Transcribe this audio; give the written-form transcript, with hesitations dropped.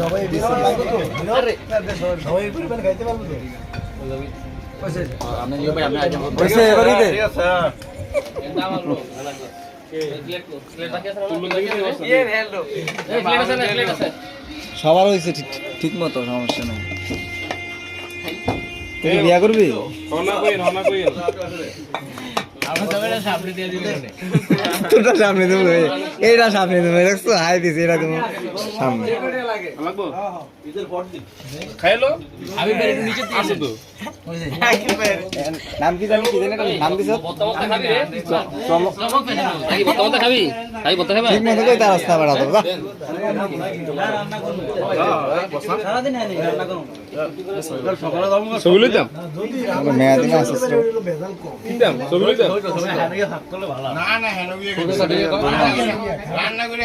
সবাই দিছে সবাই পরিমাণ খাইতে পারবো তো আপনি ইয়ে ভাই আপনি আইটেম হইছে এবারই দে সবার হইছে ঠিক মতো সমস্যা নাই তুই বিয়া করবি তোরটা সামনে দেবো এইটা সামনে দেবো দেখছো হাই দিছে এটা তুমি সামনে নাম কি জানি কি জানি নাম দিছ ঠিক মতো কই তার রাস্তা বাড়া দাও ছবি লইতাম মেয়াদি না আছে ভেজাল কম কিতাম ছবি লইতাম না না হেন রান্না করে